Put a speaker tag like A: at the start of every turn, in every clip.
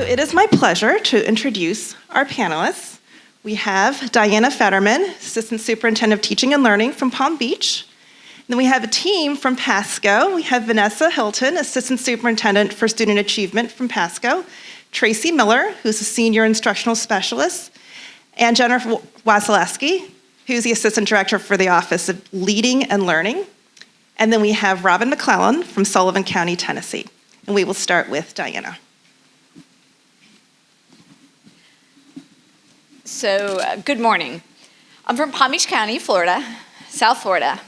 A: it is my pleasure to introduce our panelists. We have Diana Fetterman, Assistant Superintendent of Teaching and Learning from Palm Beach. Then we have a team from Pasco. We have Vanessa Hilton, Assistant Superintendent for Student Achievement from Pasco, Tracy Miller, who's a Senior Instructional Specialist, and Jennifer Wasilewski, who's the Assistant Director for the Office of Leading and Learning. And then we have Robin McClellan from Sullivan County, Tennessee. And we will start with Diana.
B: So, good morning. I'm from Palm Beach County, Florida, South Florida.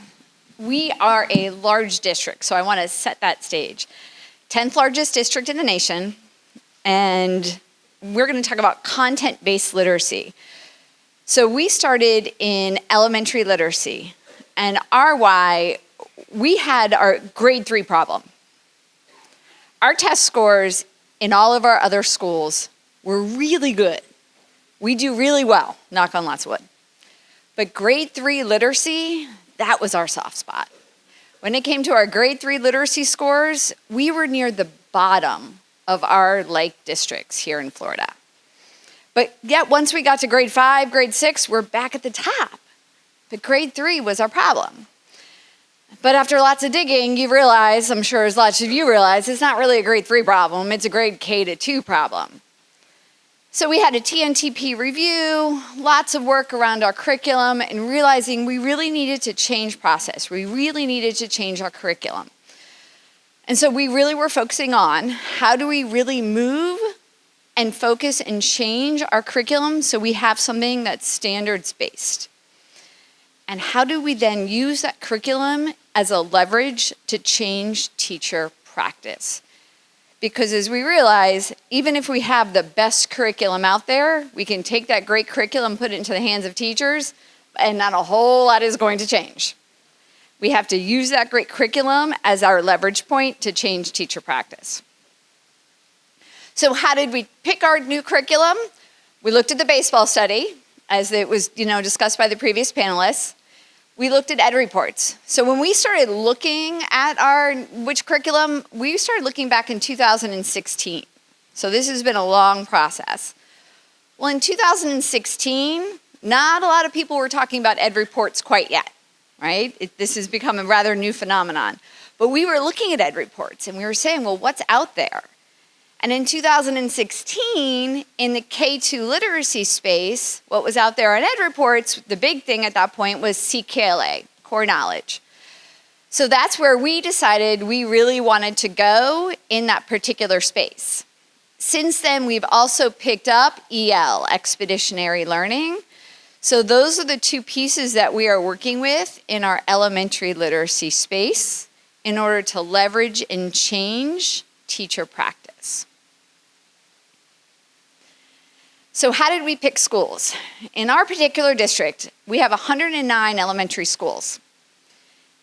B: We are a large district, so I want to set that stage. 10th largest district in the nation, and we're going to talk about content-based literacy. So we started in elementary literacy, and our why, we had our grade 3 problem. Our test scores in all of our other schools were really good. We do really well, knock on lots of wood. But grade 3 literacy, that was our soft spot. When it came to our grade 3 literacy scores, we were near the bottom of our like districts here in Florida. But yet once we got to grade 5, grade 6, we're back at the top. But grade 3 was our problem. But after lots of digging, you realize, I'm sure as lots of you realize, it's not really a grade 3 problem, it's a grade K to 2 problem. So we had a TNTP review, lots of work around our curriculum, and realizing we really needed to change process. We really needed to change our curriculum. And so we really were focusing on how do we really move and focus and change our curriculum so we have something that's standards-based. And how do we then use that curriculum as a leverage to change teacher practice? Because as we realize, even if we have the best curriculum out there, we can take that great curriculum, put it into the hands of teachers, and not a whole lot is going to change. We have to use that great curriculum as our leverage point to change teacher practice. So how did we pick our new curriculum? We looked at the baseball study, as it was discussed by the previous panelists. We looked at ed reports. So when we started looking at which curriculum, we started looking back in 2016. So this has been a long process. Well, in 2016, not a lot of people were talking about ed reports quite yet, right? This has become a rather new phenomenon. But we were looking at ed reports and we were saying, well, what's out there? And in 2016, in the K2 literacy space, what was out there on ed reports, the big thing at that point was CKLA, core knowledge. So that's where we decided we really wanted to go in that particular space. Since then, we've also picked up EL, expeditionary learning. So those are the two pieces that we are working with in our elementary literacy space in order to leverage and change teacher practice. So how did we pick schools? In our particular district, we have 109 elementary schools.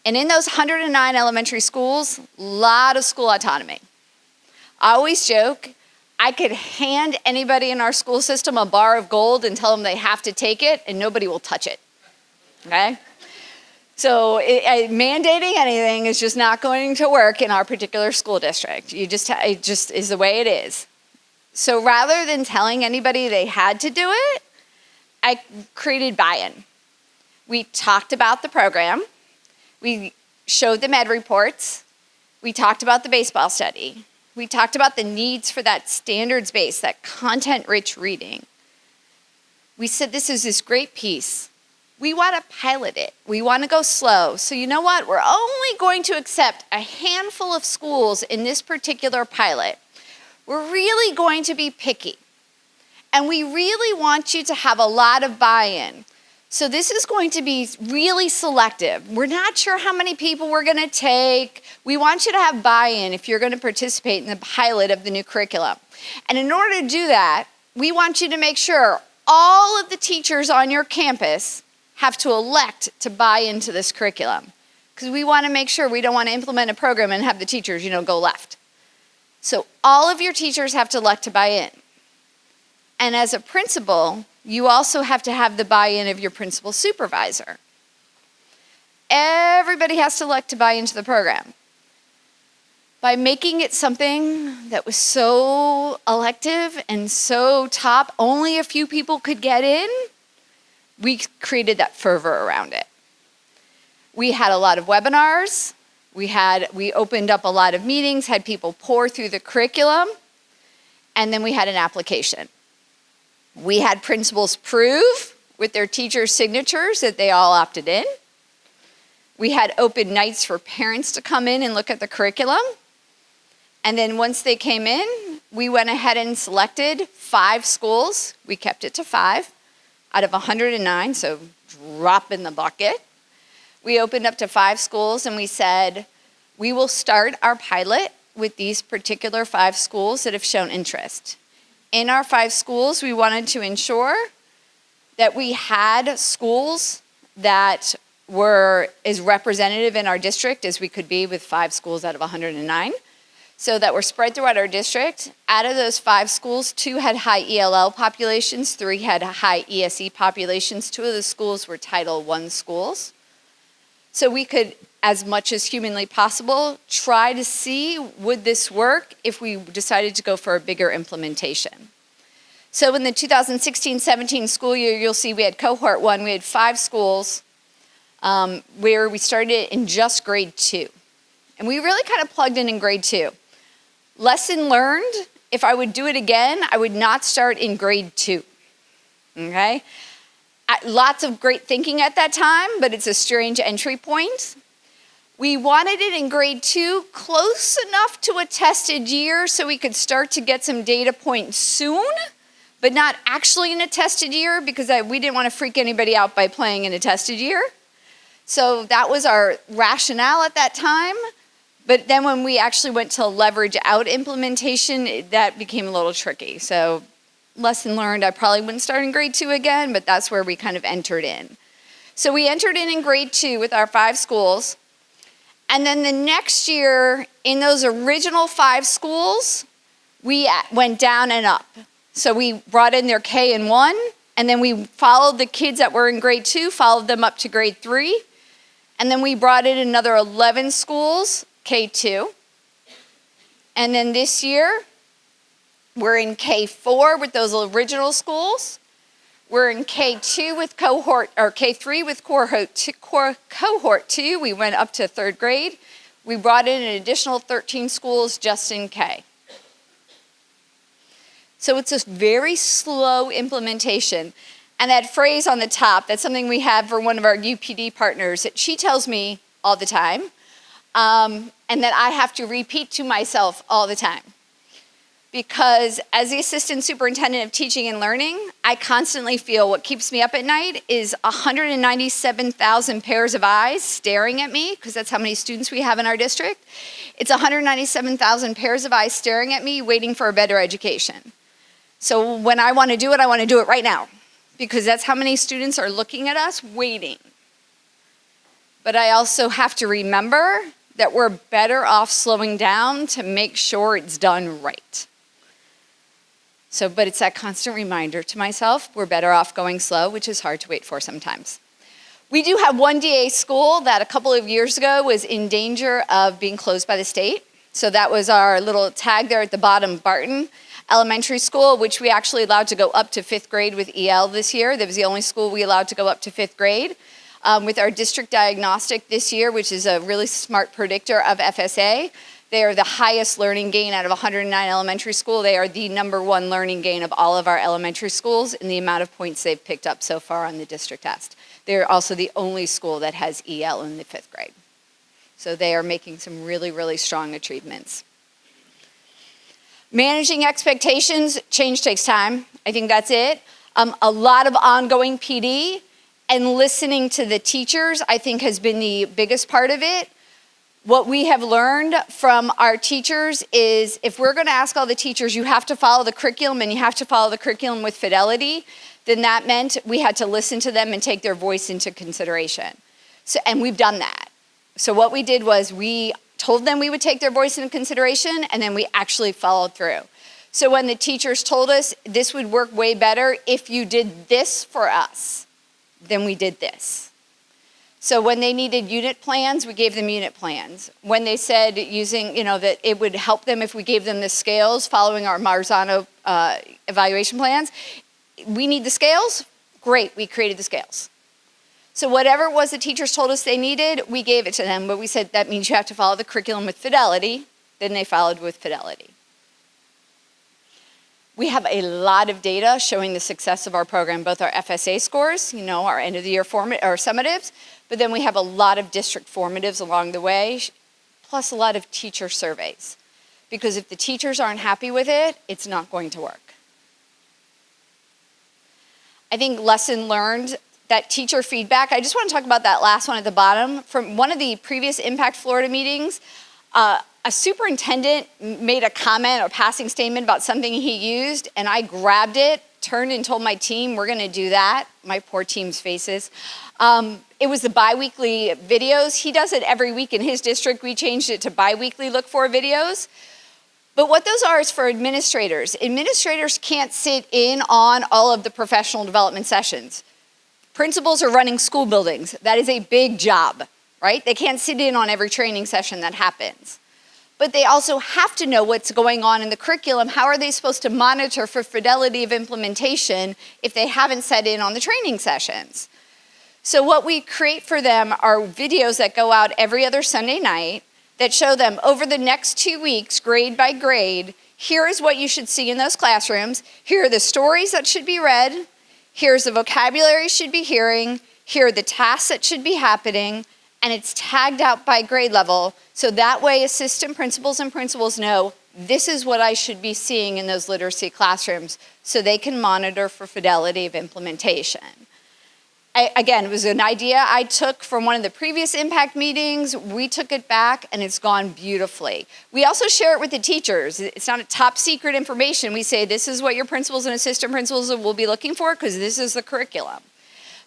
B: And in those 109 elementary schools, a lot of school autonomy. I always joke, I could hand anybody in our school system a bar of gold and tell them they have to take it and nobody will touch it, okay? So mandating anything is just not going to work in our particular school district. It just is the way it is. So rather than telling anybody they had to do it, I created buy-in. We talked about the program. We showed them ed reports. We talked about the baseball study. We talked about the needs for that standards-based, that content-rich reading. We said this is this great piece. We want to pilot it. We want to go slow. So you know what? We're only going to accept a handful of schools in this particular pilot. We're really going to be picky. And we really want you to have a lot of buy-in. So this is going to be really selective. We're not sure how many people we're going to take. We want you to have buy-in if you're going to participate in the pilot of the new curriculum. And in order to do that, we want you to make sure all of the teachers on your campus have to elect to buy into this curriculum. Because we want to make sure we don't want to implement a program and have the teachers, go left. So all of your teachers have to elect to buy in. And as a principal, you also have to have the buy-in of your principal supervisor. Everybody has to elect to buy into the program. by making it something that was so elective and so top, only a few people could get in, we created that fervor around it. We had a lot of webinars. We opened up a lot of meetings, had people pour through the curriculum, and then we had an application. We had principals prove with their teachers' signatures that they all opted in. We had open nights for parents to come in and look at the curriculum. And then once they came in, we went ahead and selected 5 schools. We kept it to 5 out of 109, so drop in the bucket. We opened up to 5 schools and we said, we will start our pilot with these particular 5 schools that have shown interest. In our 5 schools, we wanted to ensure that we had schools that were as representative in our district as we could be with 5 schools out of 109. So that were spread throughout our district. Out of those 5 schools, 2 had high ELL populations, 3 had high ESE populations. 2 of the schools were Title I schools. So we could, as much as humanly possible, try to see would this work if we decided to go for a bigger implementation. So in the 2016-17 school year, you'll see we had cohort 1, we had 5 schools where we started in just grade 2. And we really kind of plugged in grade 2. Lesson learned, if I would do it again, I would not start in grade 2, okay? Lots of great thinking at that time, but it's a strange entry point. We wanted it in grade 2 close enough to a tested year so we could start to get some data points soon, but not actually in a tested year because we didn't want to freak anybody out by playing in a tested year. So that was our rationale at that time. But then when we actually went to leverage out implementation, that became a little tricky. So lesson learned, I probably wouldn't start in grade 2 again, but that's where we kind of entered in. So we entered in grade 2 with our 5 schools. And then the next year, in those original 5 schools, we went down and up. So we brought in their K and 1, and then we followed the kids that were in grade 2, followed them up to grade 3. And then we brought in another 11 schools, K2. And then this year, we're in K4 with those original schools. We're in K2 with K3 with cohort 2. We went up to 3rd grade. We brought in an additional 13 schools just in K. So it's a very slow implementation. And that phrase on the top, that's something we have for one of our UPD partners that she tells me all the time. And that I have to repeat to myself all the time. Because as the Assistant Superintendent of Teaching and Learning, I constantly feel what keeps me up at night is 197,000 pairs of eyes staring at me, because that's how many students we have in our district. It's 197,000 pairs of eyes staring at me, waiting for a better education. So when I want to do it right now, because that's how many students are looking at us, waiting. But I also have to remember that we're better off slowing down to make sure it's done right. But it's that constant reminder to myself, we're better off going slow, which is hard to wait for sometimes. We do have one DA school that a couple of years ago was in danger of being closed by the state. So that was our little tag there at the bottom, Barton Elementary School, which we actually allowed to go up to 5th grade with EL this year. That was the only school we allowed to go up to 5th grade. With our district diagnostic this year, which is a really smart predictor of FSA, they are the highest learning gain out of 109 elementary school. They are the #1 learning gain of all of our elementary schools in the amount of points they've picked up so far on the district test. They're also the only school that has EL in the 5th grade. So they are making some really, really strong achievements. Managing expectations, change takes time. I think that's it. A lot of ongoing PD. And listening to the teachers, I think, has been the biggest part of it. What we have learned from our teachers is if we're going to ask all the teachers, you have to follow the curriculum and you have to follow the curriculum with fidelity, then that meant we had to listen to them and take their voice into consideration. And we've done that. So what we did was we told them we would take their voice into consideration, and then we actually followed through. So when the teachers told us this would work way better if you did this for us, then we did this. So when they needed unit plans, we gave them unit plans. When they said using, that it would help them if we gave them the scales following our Marzano evaluation plans, we need the scales? Great, we created the scales. So whatever it was the teachers told us they needed, we gave it to them, but we said that means you have to follow the curriculum with fidelity. Then they followed with fidelity. We have a lot of data showing the success of our program, both our FSA scores, our end of the year summatives, but then we have a lot of district formatives along the way, plus a lot of teacher surveys. Because if the teachers aren't happy with it, it's not going to work. I think lesson learned, that teacher feedback, I just want to talk about that last one at the bottom. From one of the previous Impact Florida meetings, a superintendent made a comment or passing statement about something he used, and I grabbed it, turned and told my team, we're going to do that. My poor team's faces. It was the bi-weekly videos. He does it every week in his district. We changed it to bi-weekly look for videos. But what those are is for administrators. Administrators can't sit in on all of the professional development sessions. Principals are running school buildings. That is a big job, right? They can't sit in on every training session that happens. But they also have to know what's going on in the curriculum. How are they supposed to monitor for fidelity of implementation if they haven't sat in on the training sessions? So what we create for them are videos that go out every other Sunday night that show them over the next 2 weeks, grade by grade, here is what you should see in those classrooms. Here are the stories that should be read. Here's the vocabulary you should be hearing. Here are the tasks that should be happening. And it's tagged out by grade level. So that way assistant principals and principals know this is what I should be seeing in those literacy classrooms so they can monitor for fidelity of implementation. Again, it was an idea I took from one of the previous impact meetings. We took it back and it's gone beautifully. We also share it with the teachers. It's not a top secret information. We say this is what your principals and assistant principals will be looking for because this is the curriculum.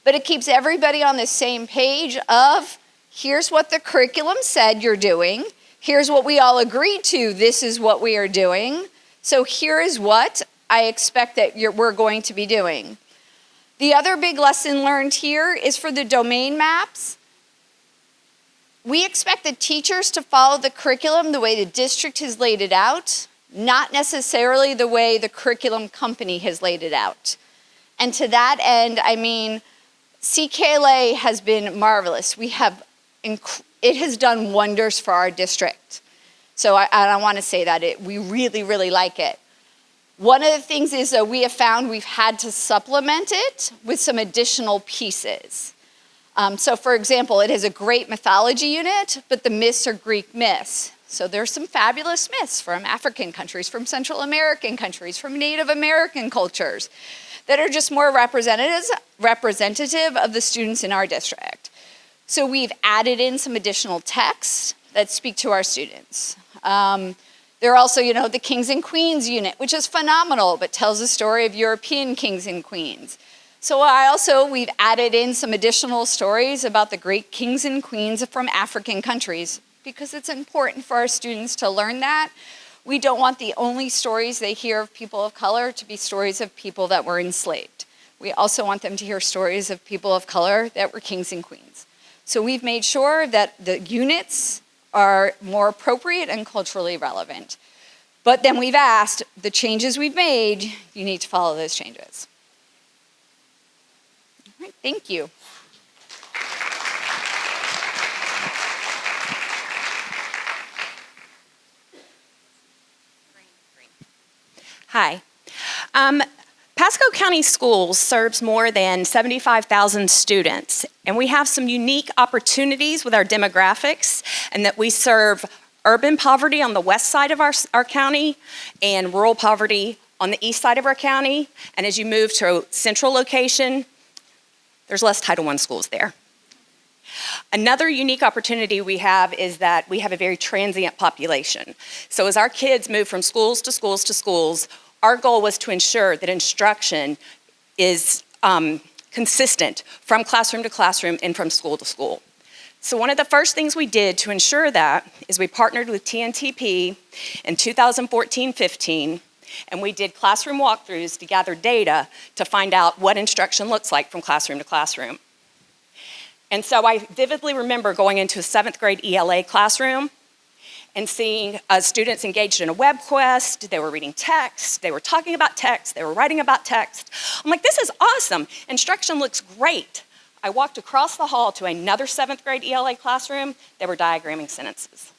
B: But it keeps everybody on the same page of here's what the curriculum said you're doing. Here's what we all agreed to. This is what we are doing. So here is what I expect that we're going to be doing. The other big lesson learned here is for the domain maps. We expect the teachers to follow the curriculum the way the district has laid it out, not necessarily the way the curriculum company has laid it out. And to that end, CKLA has been marvelous. It has done wonders for our district. So I want to say that we really, really like it. One of the things is that we have found we've had to supplement it with some additional pieces. So for example, it has a great mythology unit, but the myths are Greek myths. So there's some fabulous myths from African countries, from Central American countries, from Native American cultures that are just more representative of the students in our district. So we've added in some additional texts that speak to our students. There are also, the Kings and Queens unit, which is phenomenal, but tells the story of European kings and queens. So we've added in some additional stories about the great kings and queens from African countries because it's important for our students to learn that. We don't want the only stories they hear of people of color to be stories of people that were enslaved. We also want them to hear stories of people of color that were kings and queens. So we've made sure that the units are more appropriate and culturally relevant. But then we've asked, the changes we've made, you need to follow those changes. All right, thank you.
C: Hi. Pasco County Schools serves more than 75,000 students, and we have some unique opportunities with our demographics, and that we serve urban poverty on the west side of our county and rural poverty on the east side of our county. And as you move to a central location, there's less Title I schools there. Another unique opportunity we have is that we have a very transient population. So as our kids move from schools to schools to schools, our goal was to ensure that instruction is consistent from classroom to classroom and from school to school. So one of the first things we did to ensure that is we partnered with TNTP in 2014-15, and we did classroom walkthroughs to gather data to find out what instruction looks like from classroom to classroom. And so I vividly remember going into a 7th grade ELA classroom and seeing students engaged in a web quest. They were reading text, they were talking about text, they were writing about text. I'm like, this is awesome. Instruction looks great. I walked across the hall to another 7th grade ELA classroom. They were diagramming sentences.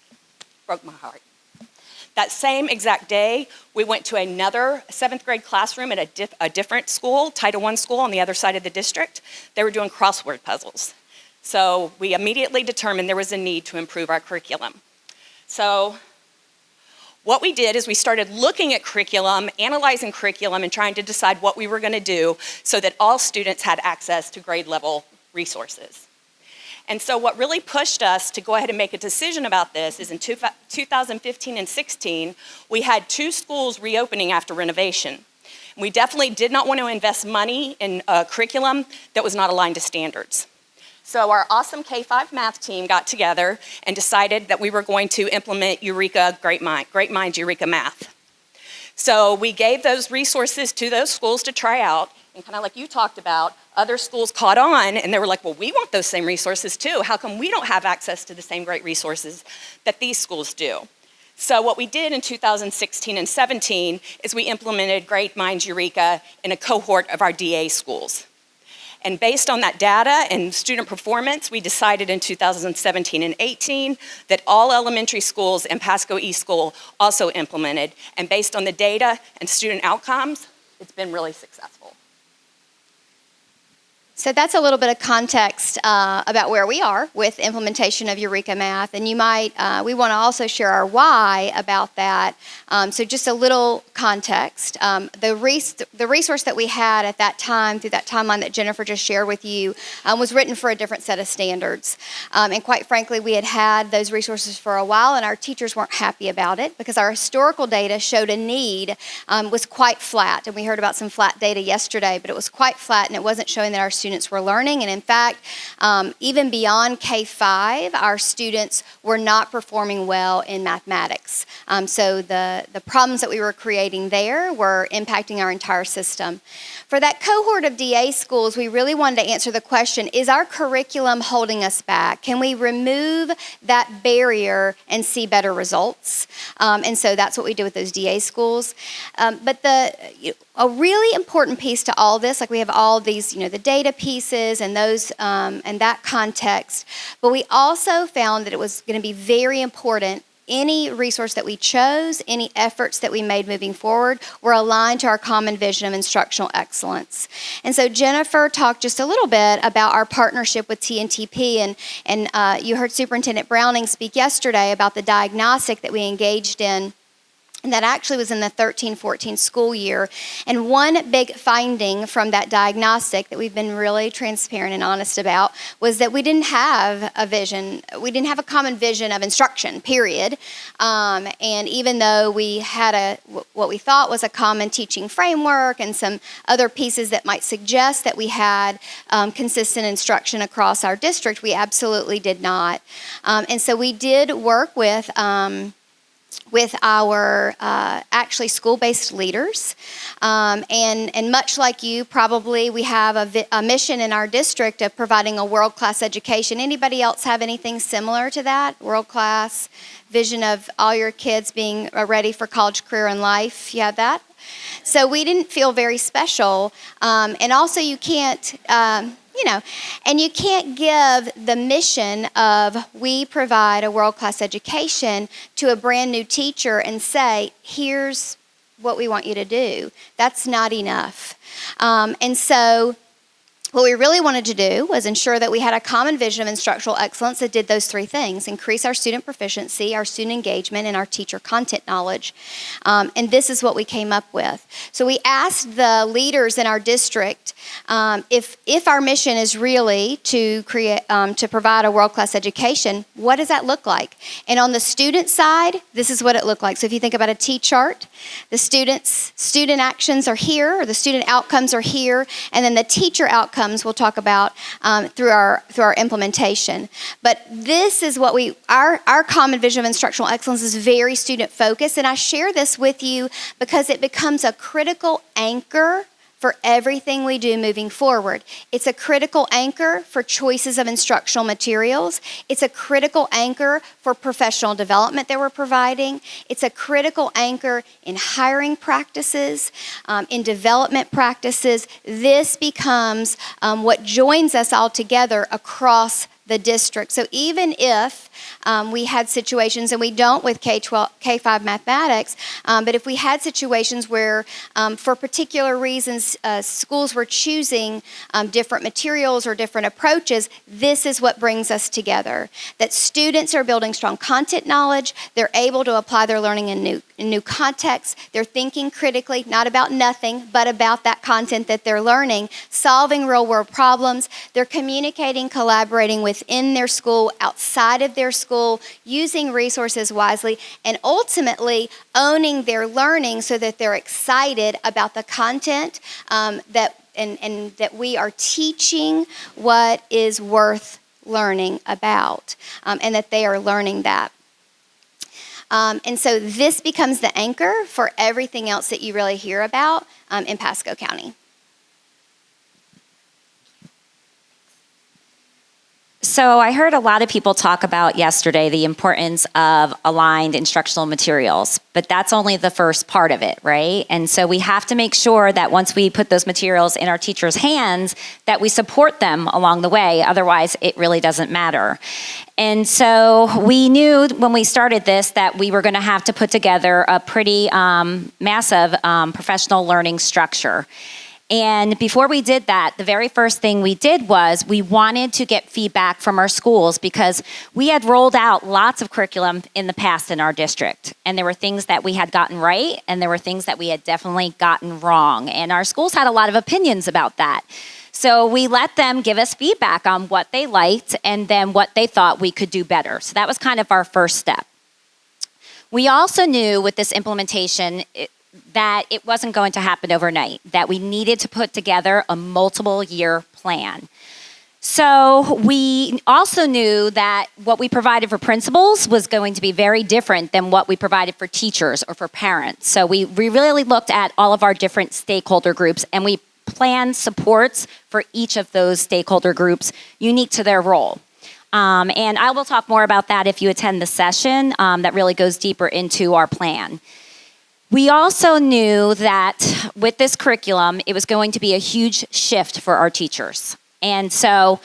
C: Broke my heart. That same exact day, we went to another 7th grade classroom at a different school, Title I school on the other side of the district. They were doing crossword puzzles. So we immediately determined there was a need to improve our curriculum. So what we did is we started looking at curriculum, analyzing curriculum, and trying to decide what we were going to do so that all students had access to grade level resources. And so what really pushed us to go ahead and make a decision about this is in 2015 and 16, we had 2 schools reopening after renovation. We definitely did not want to invest money in a curriculum that was not aligned to standards. So our awesome K-5 math team got together and decided that we were going to implement Eureka Great Minds Eureka Math. So we gave those resources to those schools to try out, and kind of like you talked about, other schools caught on and they were like, well, we want those same resources too. How come we don't have access to the same great resources that these schools do? So what we did in 2016 and 17 is we implemented Great Minds Eureka in a cohort of our DA schools. And based on that data and student performance, we decided in 2017 and 18 that all elementary schools and Pasco East School also implemented. And based on the data and student outcomes, it's been really successful.
D: So that's a little bit of context about where we are with implementation of Eureka Math. And you might, we want to also share our why about that. So just a little context. The resource that we had at that time, through that timeline that Jennifer just shared with you, was written for a different set of standards. And quite frankly, we had had those resources for a while, and our teachers weren't happy about it because our historical data showed a need was quite flat. And we heard about some flat data yesterday, but it was quite flat, and it wasn't showing that our students were learning. And in fact, even beyond K-5, our students were not performing well in mathematics. So the problems that we were creating there were impacting our entire system. For that cohort of DA schools, we really wanted to answer the question, is our curriculum holding us back? Can we remove that barrier and see better results? And so that's what we did with those DA schools. But a really important piece to all this, like we have all these, the data pieces and those and that context, but we also found that it was going to be very important. Any resource that we chose, any efforts that we made moving forward were aligned to our common vision of instructional excellence. And so Jennifer talked just a little bit about our partnership with TNTP, and you heard Superintendent Browning speak yesterday about the diagnostic that we engaged in. And that actually was in the 13-14 school year. And one big finding from that diagnostic that we've been really transparent and honest about was that we didn't have a vision. We didn't have a common vision of instruction, period. And even though we had what we thought was a common teaching framework and some other pieces that might suggest that we had consistent instruction across our district, we absolutely did not. And so we did work with our actually school-based leaders. And much like you, probably we have a mission in our district of providing a world-class education. Anybody else have anything similar to that? World-class vision of all your kids being ready for college, career, and life? You have that? So we didn't feel very special. And also you can't... and you can't give the mission of we provide a world-class education to a brand new teacher and say, here's what we want you to do. That's not enough. And so what we really wanted to do was ensure that we had a common vision of instructional excellence that did those 3 things: increase our student proficiency, our student engagement, and our teacher content knowledge. And this is what we came up with. So we asked the leaders in our district if our mission is really to provide a world-class education, what does that look like? And on the student side, this is what it looked like. So if you think about a T-chart, the student actions are here, or the student outcomes are here, and then the teacher outcomes we'll talk about through our implementation. But this is what our common vision of instructional excellence is very student focused, and I share this with you because it becomes a critical anchor for everything we do moving forward. It's a critical anchor for choices of instructional materials. It's a critical anchor for professional development that we're providing. It's a critical anchor in hiring practices, in development practices. This becomes what joins us all together across the district. So even if we had situations, and we don't with K-5 mathematics, but if we had situations where for particular reasons schools were choosing different materials or different approaches, this is what brings us together. That students are building strong content knowledge, they're able to apply their learning in new contexts, they're thinking critically, not about nothing, but about that content that they're learning, solving real world problems, they're communicating, collaborating within their school, outside of their school, using resources wisely, and ultimately owning their learning so that they're excited about the content and that we are teaching what is worth learning about, and that they are learning that. And so this becomes the anchor for everything else that you really hear about in Pasco County.
E: So I heard a lot of people talk about yesterday the importance of aligned instructional materials, but that's only the first part of it, right? And so we have to make sure that once we put those materials in our teachers' hands, that we support them along the way. Otherwise, it really doesn't matter. And so we knew when we started this that we were going to have to put together a pretty massive professional learning structure. And before we did that, the very first thing we did was we wanted to get feedback from our schools because we had rolled out lots of curriculum in the past in our district. And there were things that we had gotten right, and there were things that we had definitely gotten wrong. And our schools had a lot of opinions about that. So we let them give us feedback on what they liked and then what they thought we could do better. So that was kind of our first step. We also knew with this implementation, that it wasn't going to happen overnight, that we needed to put together a multiple year plan. So we also knew that what we provided for principals was going to be very different than what we provided for teachers or for parents. So we really looked at all of our different stakeholder groups, and we planned supports for each of those stakeholder groups unique to their role. And I will talk more about that if you attend the session that really goes deeper into our plan. We also knew that with this curriculum, it was going to be a huge shift for our teachers. And so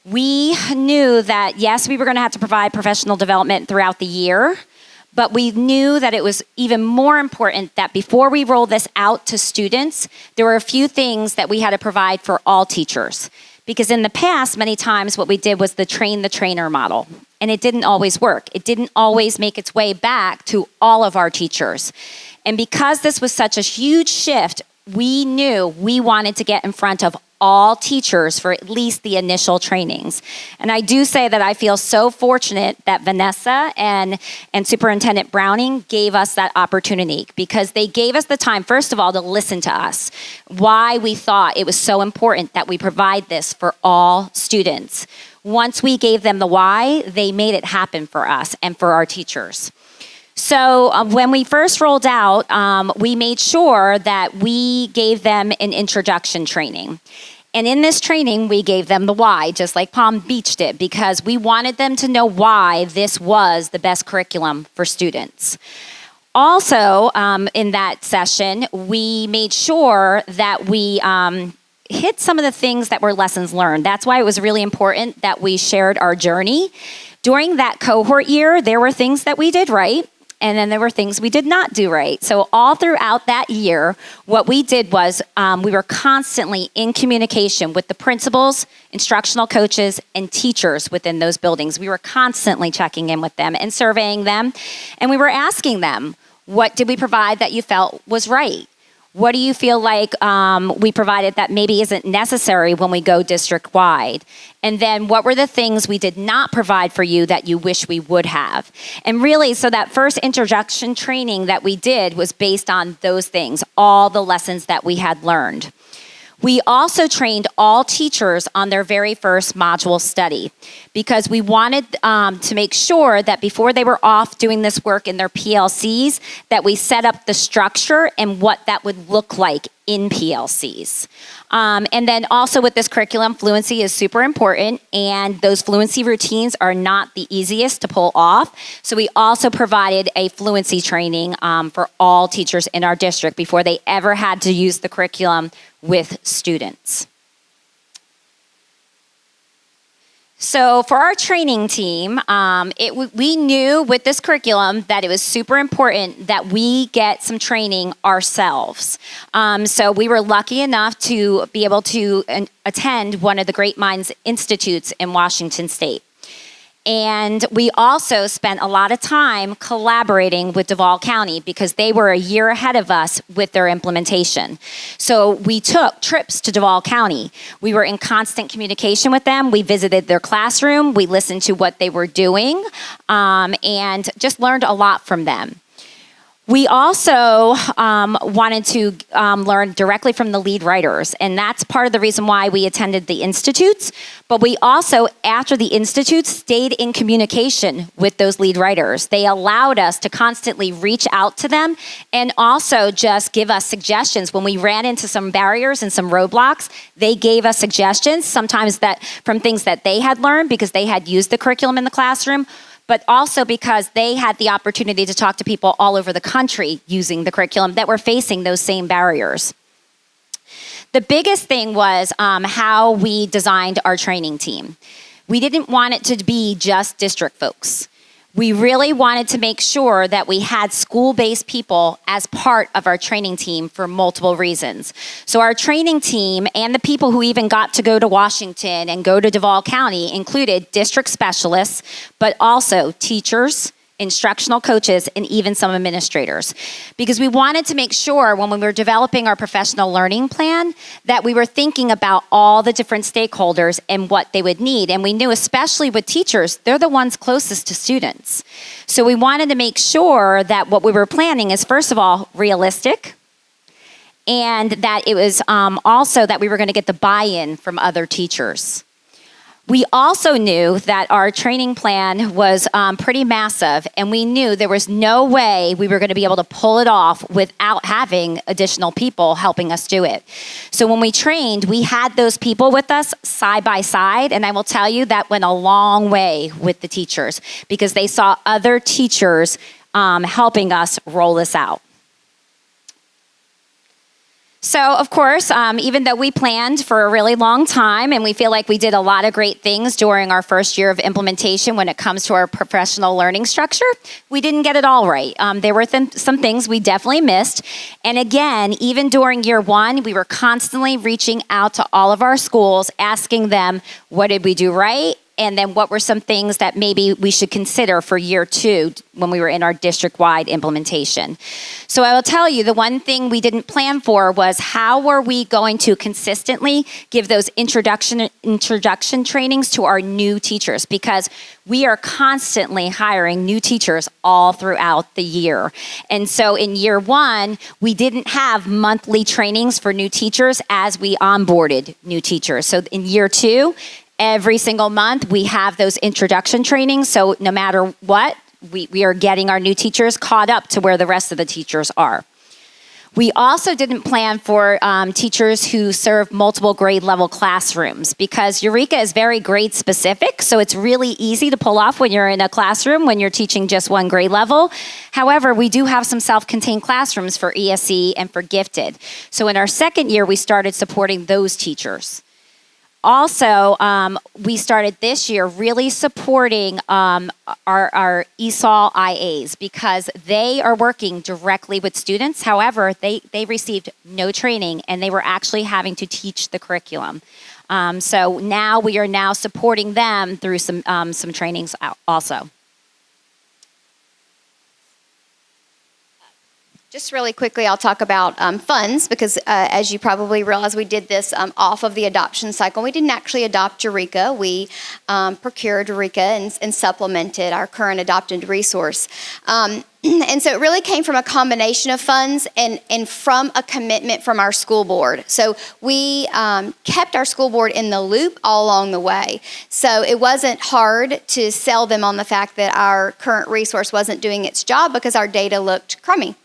E: we knew that, yes, we were going to have to provide professional development throughout the year, but we knew that it was even more important that before we roll this out to students, there were a few things that we had to provide for all teachers. Because in the past, many times what we did was the train the trainer model, and it didn't always work. It didn't always make its way back to all of our teachers. And because this was such a huge shift, we knew we wanted to get in front of all teachers for at least the initial trainings. And I do say that I feel so fortunate that Vanessa and Superintendent Browning gave us that opportunity because they gave us the time, first of all, to listen to us, why we thought it was so important that we provide this for all students. Once we gave them the why, they made it happen for us and for our teachers. So when we first rolled out, we made sure that we gave them an introduction training. And in this training, we gave them the why, just like Palm Beach did, because we wanted them to know why this was the best curriculum for students. Also, in that session, we made sure that we hit some of the things that were lessons learned. That's why it was really important that we shared our journey. During that cohort year, there were things that we did right. And then there were things we did not do right. So all throughout that year, what we did was we were constantly in communication with the principals, instructional coaches, and teachers within those buildings. We were constantly checking in with them and surveying them. And we were asking them, what did we provide that you felt was right? What do you feel like we provided that maybe isn't necessary when we go district-wide? And then what were the things we did not provide for you that you wish we would have? And really, so that first introduction training that we did was based on those things, all the lessons that we had learned. We also trained all teachers on their very first module study because we wanted to make sure that before they were off doing this work in their PLCs, that we set up the structure and what that would look like in PLCs. And then also with this curriculum, fluency is super important, and those fluency routines are not the easiest to pull off. So we also provided a fluency training for all teachers in our district before they ever had to use the curriculum with students. So for our training team, we knew with this curriculum that it was super important that we get some training ourselves. So we were lucky enough to be able to attend one of the Great Minds Institutes in Washington State. And we also spent a lot of time collaborating with Duval County because they were a year ahead of us with their implementation. So we took trips to Duval County. We were in constant communication with them. We visited their classroom. We listened to what they were doing and just learned a lot from them. We also wanted to learn directly from the lead writers, and that's part of the reason why we attended the institutes. But we also, after the institutes, stayed in communication with those lead writers. They allowed us to constantly reach out to them and also just give us suggestions. When we ran into some barriers and some roadblocks, they gave us suggestions, sometimes that from things that they had learned because they had used the curriculum in the classroom, but also because they had the opportunity to talk to people all over the country using the curriculum that were facing those same barriers. The biggest thing was how we designed our training team. We didn't want it to be just district folks. We really wanted to make sure that we had school-based people as part of our training team for multiple reasons. So our training team and the people who even got to go to Washington and go to Duval County included district specialists, but also teachers, instructional coaches, and even some administrators. Because we wanted to make sure when we were developing our professional learning plan that we were thinking about all the different stakeholders and what they would need. And we knew, especially with teachers, they're the ones closest to students. So we wanted to make sure that what we were planning is, first of all, realistic, and that it was also that we were going to get the buy-in from other teachers. We also knew that our training plan was pretty massive, and we knew there was no way we were going to be able to pull it off without having additional people helping us do it. So when we trained, we had those people with us side by side, and I will tell you that went a long way with the teachers because they saw other teachers helping us roll this out. So, of course, even though we planned for a really long time and we feel like we did a lot of great things during our first year of implementation when it comes to our professional learning structure, we didn't get it all right. There were some things we definitely missed. And again, even during year one, we were constantly reaching out to all of our schools, asking them, what did we do right? And then what were some things that maybe we should consider for year two when we were in our district-wide implementation. So I will tell you, the one thing we didn't plan for was how were we going to consistently give those introduction trainings to our new teachers, because we are constantly hiring new teachers all throughout the year. And so in year one, we didn't have monthly trainings for new teachers as we onboarded new teachers. So in year two, every single month, we have those introduction trainings. So no matter what, we are getting our new teachers caught up to where the rest of the teachers are. We also didn't plan for teachers who serve multiple grade level classrooms because Eureka is very grade specific. So it's really easy to pull off when you're in a classroom when you're teaching just one grade level. However, we do have some self-contained classrooms for ESE and for gifted. So in our second year, we started supporting those teachers. Also, we started this year really supporting our ESOL IAs because they are working directly with students. However, they received no training and they were actually having to teach the curriculum. So now we are now supporting them through some trainings also.
D: Just really quickly, I'll talk about funds because as you probably realize, we did this off of the adoption cycle. We didn't actually adopt Eureka. We procured Eureka and supplemented our current adopted resource. And so it really came from a combination of funds and from a commitment from our school board. So we kept our school board in the loop all along the way. So it wasn't hard to sell them on the fact that our current resource wasn't doing its job because our data looked crummy.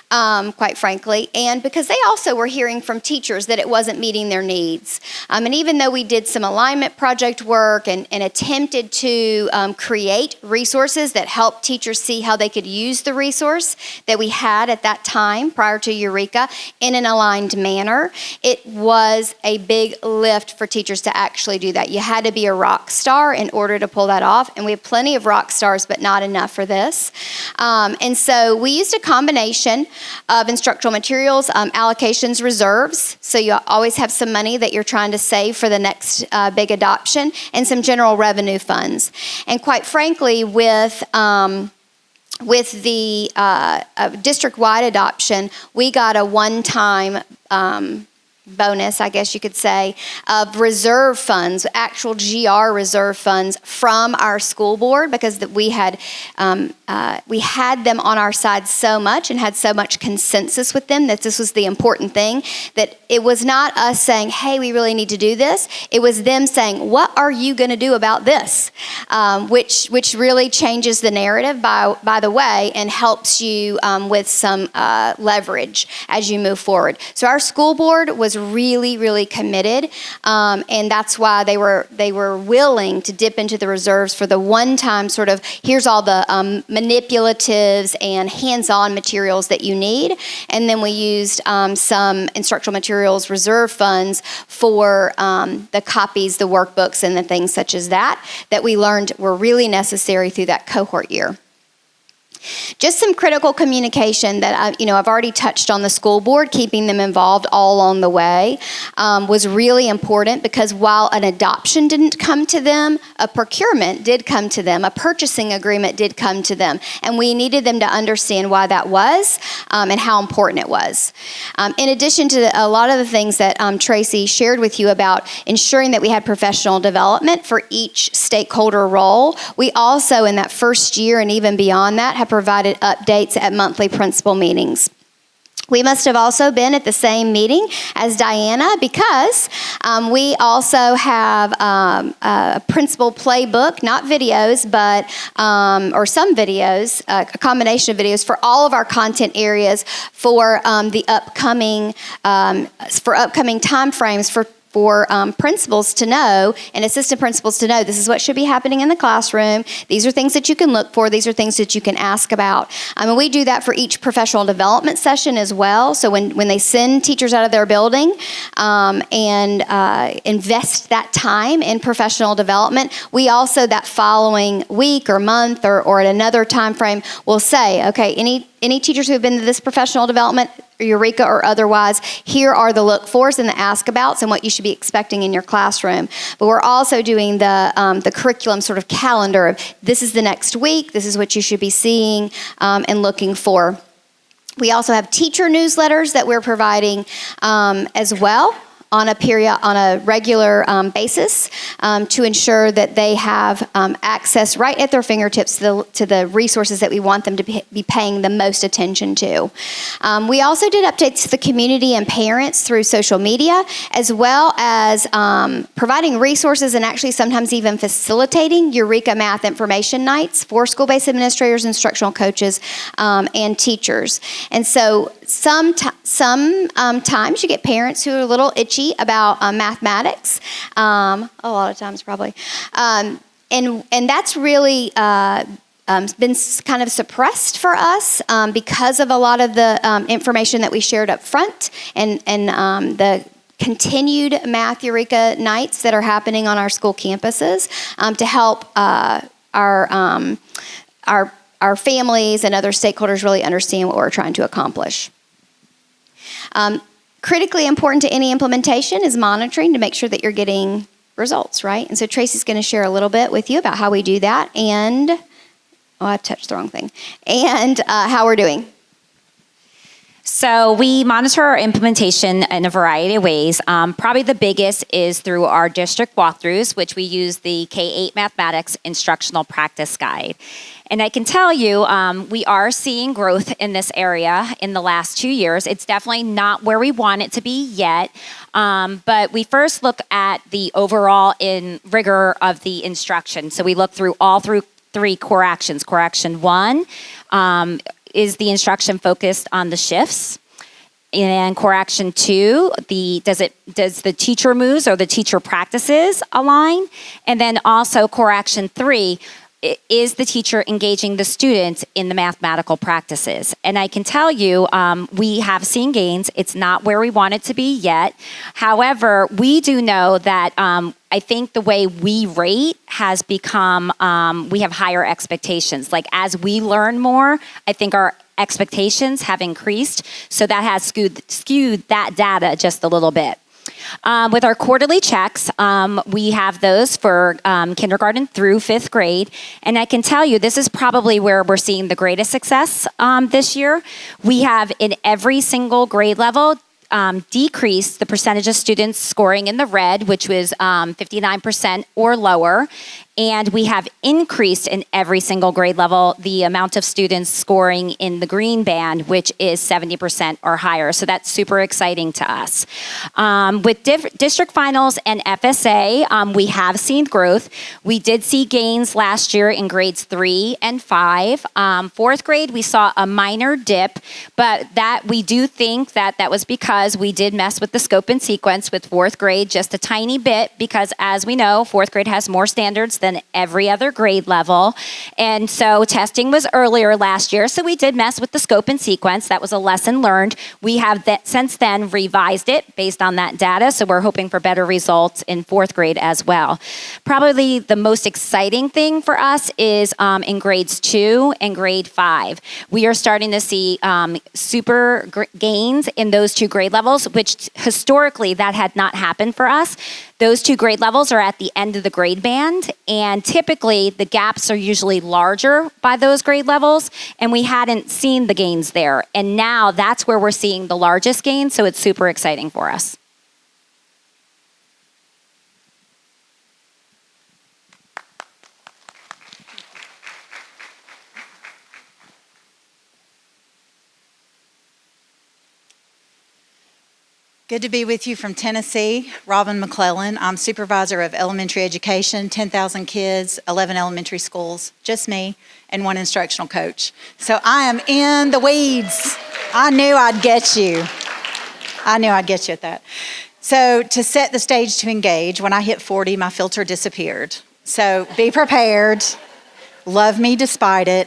D: Quite frankly, and because they also were hearing from teachers that it wasn't meeting their needs. And even though we did some alignment project work and attempted to create resources that helped teachers see how they could use the resource that we had at that time prior to Eureka in an aligned manner, it was a big lift for teachers to actually do that. You had to be a rock star in order to pull that off, and we have plenty of rock stars, but not enough for this. And so we used a combination of instructional materials, allocations, reserves. So you always have some money that you're trying to save for the next big adoption, and some general revenue funds. And quite frankly, with the district-wide adoption, we got a one-time bonus, I guess you could say, of reserve funds, actual GR reserve funds from our school board, because we had them on our side so much and had so much consensus with them that this was the important thing, that it was not us saying, hey, we really need to do this. It was them saying, what are you going to do about this? Which really changes the narrative, by the way, and helps you with some leverage as you move forward. So our school board was really, really committed, and that's why they were willing to dip into the reserves for the one-time sort of, here's all the manipulatives and hands-on materials that you need, and then we used some instructional materials reserve funds for the copies, the workbooks, and the things such as that we learned were really necessary through that cohort year. Just some critical communication that I've already touched on. The school board, keeping them involved all along the way, was really important, because while an adoption didn't come to them, a procurement did come to them, a purchasing agreement did come to them, and we needed them to understand why that was and how important it was. In addition to a lot of the things that Tracy shared with you about ensuring that we had professional development for each stakeholder role, we also in that first year and even beyond that have provided updates at monthly principal meetings. We must have also been at the same meeting as Diana, because we also have a principal playbook, not videos, but or some videos, a combination of videos for all of our content areas for the upcoming time frames for principals to know and assistant principals to know this is what should be happening in the classroom. These are things that you can look for. These are things that you can ask about. And we do that for each professional development session as well. So when they send teachers out of their building and invest that time in professional development, we also that following week or month or at another time frame will say, okay, any teachers who have been to this professional development, Eureka or otherwise, here are the look-fors and the ask-abouts and what you should be expecting in your classroom. But we're also doing the curriculum sort of calendar of this is the next week, this is what you should be seeing and looking for. We also have teacher newsletters that we're providing as well on a regular basis to ensure that they have access right at their fingertips to the resources that we want them to be paying the most attention to. We also did updates to the community and parents through social media, as well as providing resources and actually sometimes even facilitating Eureka Math information nights for school-based administrators, instructional coaches, and teachers. And so sometimes you get parents who are a little itchy about mathematics, a lot of times probably, and that's really been kind of suppressed for us because of a lot of the information that we shared up front and the continued Math Eureka nights that are happening on our school campuses to help our families and other stakeholders really understand what we're trying to accomplish. Critically important to any implementation is monitoring to make sure that you're getting results, right? And so Tracy's going to share a little bit with you about how we do that and, I've touched the wrong thing, and how we're doing.
E: So we monitor our implementation in a variety of ways. Probably the biggest is through our district walkthroughs, which we use the K-8 Mathematics Instructional Practice Guide. And I can tell you, we are seeing growth in this area in the last 2 years. It's definitely not where we want it to be yet, but we first look at the overall rigor of the instruction. So we look through three core actions. Core action 1 is the instruction focused on the shifts? And core action 2, does the teacher moves or the teacher practices align? And then also core action 3, is the teacher engaging the students in the mathematical practices? And I can tell you, we have seen gains. It's not where we want it to be yet. However, we do know that I think the way we rate has become, we have higher expectations. Like as we learn more, I think our expectations have increased. So that has skewed that data just a little bit. With our quarterly checks, we have those for kindergarten through 5th grade. And I can tell you, this is probably where we're seeing the greatest success this year. We have in every single grade level decreased the percentage of students scoring in the red, which was 59% or lower. And we have increased in every single grade level the amount of students scoring in the green band, which is 70% or higher. So that's super exciting to us. With district finals and FSA, we have seen growth. We did see gains last year in grades 3 and 5. 4th grade, we saw a minor dip, but that we do think that was because we did mess with the scope and sequence with 4th grade just a tiny bit, because as we know, 4th grade has more standards than every other grade level. And so testing was earlier last year, so we did mess with the scope and sequence. That was a lesson learned. We have since then revised it based on that data, so we're hoping for better results in 4th grade as well. Probably the most exciting thing for us is in grades 2 and grade 5. We are starting to see super gains in those 2 grade levels, which historically that had not happened for us. Those 2 grade levels are at the end of the grade band, and typically the gaps are usually larger by those grade levels, and we hadn't seen the gains there. And now that's where we're seeing the largest gains, so it's super exciting for us.
F: Good to be with you from Tennessee. Robin McClellan. I'm supervisor of elementary education, 10,000 kids, 11 elementary schools, just me, and 1 instructional coach. So I am in the weeds. I knew I'd get you. I knew I'd get you at that. So to set the stage to engage, when I hit 40, my filter disappeared. So be prepared. Love me despite it.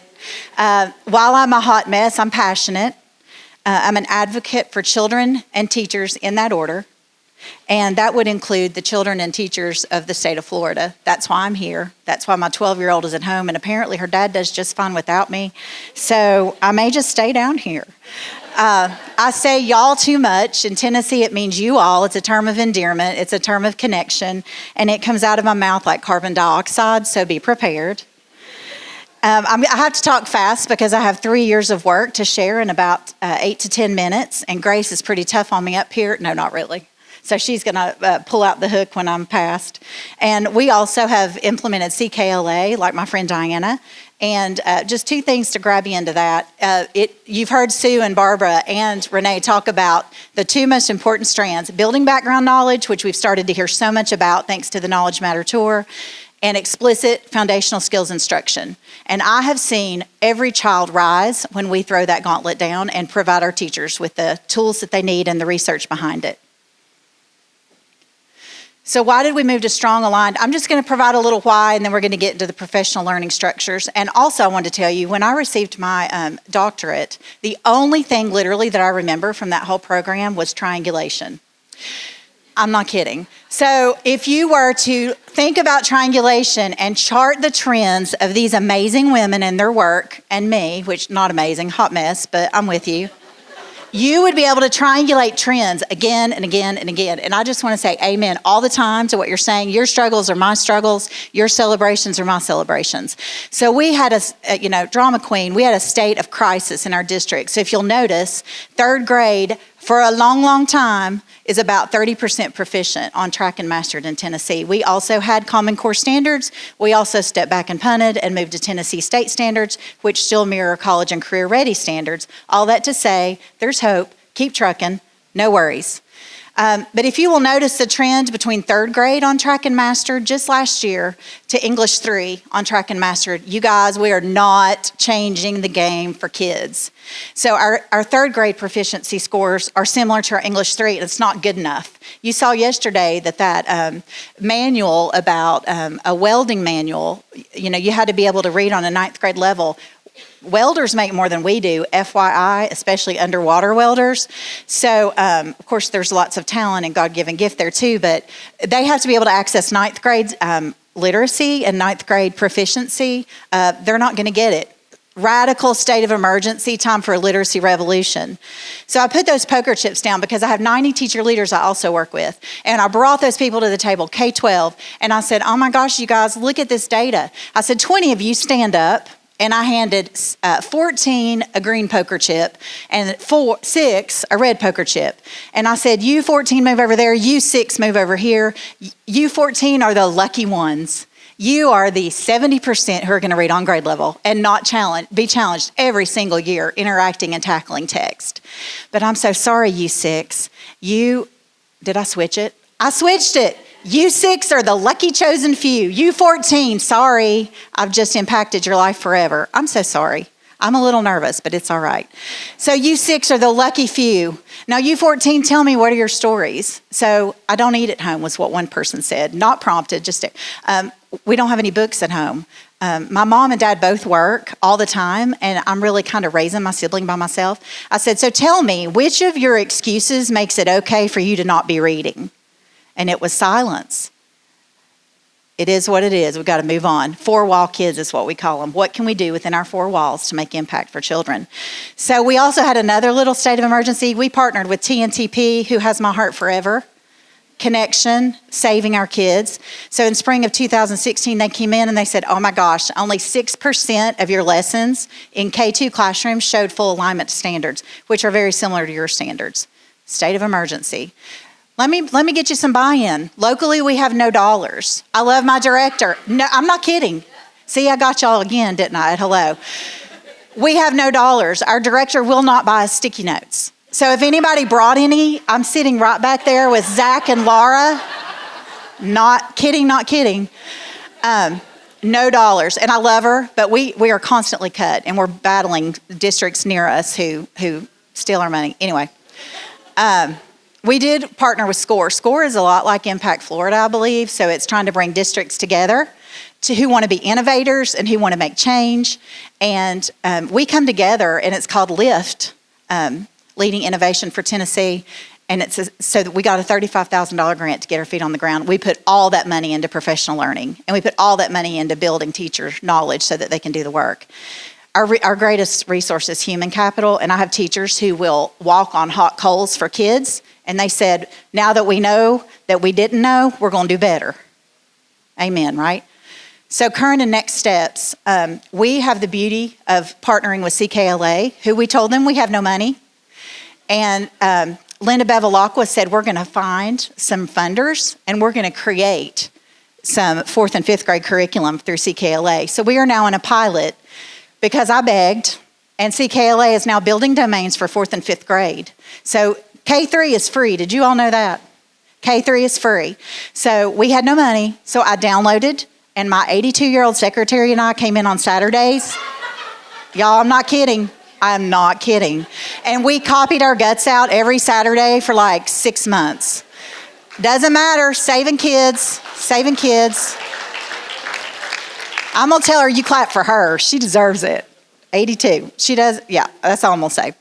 F: While I'm a hot mess, I'm passionate. I'm an advocate for children and teachers in that order, and that would include the children and teachers of the state of Florida. That's why I'm here. That's why my 12-year-old is at home, and apparently her dad does just fine without me, so I may just stay down here. I say y'all too much. In Tennessee, it means you all. It's a term of endearment. It's a term of connection, and it comes out of my mouth like carbon dioxide, so be prepared. I have to talk fast because I have 3 years of work to share in about 8 to 10 minutes, and Grace is pretty tough on me up here. No, not really. So she's going to pull out the hook when I'm past. And we also have implemented CKLA, like my friend Diana. And just 2 things to grab you into that. You've heard Sue and Barbara and Renee talk about the 2 most important strands: building background knowledge, which we've started to hear so much about thanks to the Knowledge Matter Tour, and explicit foundational skills instruction. And I have seen every child rise when we throw that gauntlet down and provide our teachers with the tools that they need and the research behind it. So why did we move to strong aligned? I'm just going to provide a little why, and then we're going to get into the professional learning structures. And also I want to tell you, when I received my doctorate, the only thing literally that I remember from that whole program was triangulation. I'm not kidding. So if you were to think about triangulation and chart the trends of these amazing women and their work, and me, which not amazing, hot mess, but I'm with you. you would be able to triangulate trends again and again and again. And I just want to say amen all the time to what you're saying. Your struggles are my struggles. Your celebrations are my celebrations. So we had drama queen, we had a state of crisis in our district. So if you'll notice, third grade for a long, long time is about 30% proficient on track and mastered in Tennessee. We also had Common Core standards. We also stepped back and punted and moved to Tennessee state standards, which still mirror college and career ready standards. All that to say, there's hope. Keep trucking. No worries. But if you will notice the trend between third grade on track and mastered just last year to English 3 on track and mastered, you guys, we are not changing the game for kids. So our third grade proficiency scores are similar to our English 3, and it's not good enough. You saw yesterday that manual about a welding manual, you had to be able to read on a 9th grade level. Welders make more than we do, FYI, especially underwater welders. So, of course, there's lots of talent and God-given gift there too, but they have to be able to access 9th grade literacy and 9th grade proficiency. They're not going to get it. Radical state of emergency, time for a literacy revolution. So I put those poker chips down because I have 90 teacher leaders I also work with. And I brought those people to the table, K-12, and I said, oh my gosh, you guys, look at this data. I said, 20 of you stand up. And I handed 14 a green poker chip and 6 a red poker chip. And I said, you 14 move over there, you 6 move over here. You 14 are the lucky ones. You are the 70% who are going to read on grade level and not be challenged every single year interacting and tackling text. But I'm so sorry, you 6. Did I switch it? I switched it. You 6 are the lucky chosen few. You 14, sorry, I've just impacted your life forever. I'm so sorry. I'm a little nervous, but it's all right. So you 6 are the lucky few. Now you 14, tell me, what are your stories? So I don't eat at home was what one person said. Not prompted, just we don't have any books at home. My mom and dad both work all the time, and I'm really kind of raising my sibling by myself. I said, so tell me, which of your excuses makes it okay for you to not be reading? And it was silence. It is what it is. We've got to move on. 4-wall kids is what we call them. What can we do within our 4 walls to make impact for children? So we also had another little state of emergency. We partnered with TNTP, who has my heart forever, Connection, Saving Our Kids. So in spring of 2016, they came in and they said, oh my gosh, only 6% of your lessons in K2 classrooms showed full alignment to standards, which are very similar to your standards. State of emergency. Let me get you some buy-in. Locally, we have no dollars. I love my director. No, I'm not kidding. See, I got y'all again, didn't I? Hello. We have no dollars. Our director will not buy us sticky notes. So if anybody brought any, I'm sitting right back there with Zach and Laura. Not kidding, not kidding. No dollars. And I love her, but we are constantly cut, and we're battling districts near us who steal our money. Anyway. We did partner with SCORE. SCORE is a lot like Impact Florida, I believe. So it's trying to bring districts together who want to be innovators and who want to make change. And we come together, and it's called LIFT, Leading Innovation for Tennessee. And so that we got a $35,000 grant to get our feet on the ground. We put all that money into professional learning, and we put all that money into building teachers' knowledge so that they can do the work. Our greatest resource is human capital, and I have teachers who will walk on hot coals for kids. And they said, now that we know that we didn't know, we're going to do better. Amen, right? So current and next steps. We have the beauty of partnering with CKLA, who we told them we have no money. And Linda Bevilacqua said, we're going to find some funders, and we're going to create some 4th and 5th grade curriculum through CKLA. So we are now in a pilot because I begged, and CKLA is now building domains for 4th and 5th grade. So K3 is free. Did you all know that? K3 is free. So we had no money, so I downloaded, and my 82-year-old secretary and I came in on Saturdays. Y'all, I'm not kidding. I'm not kidding. And we copied our guts out every Saturday for like 6 months. Doesn't matter, saving kids, saving kids. I'm gonna tell her you clap for her. She deserves it. 82, she does, yeah, that's all I'm gonna say.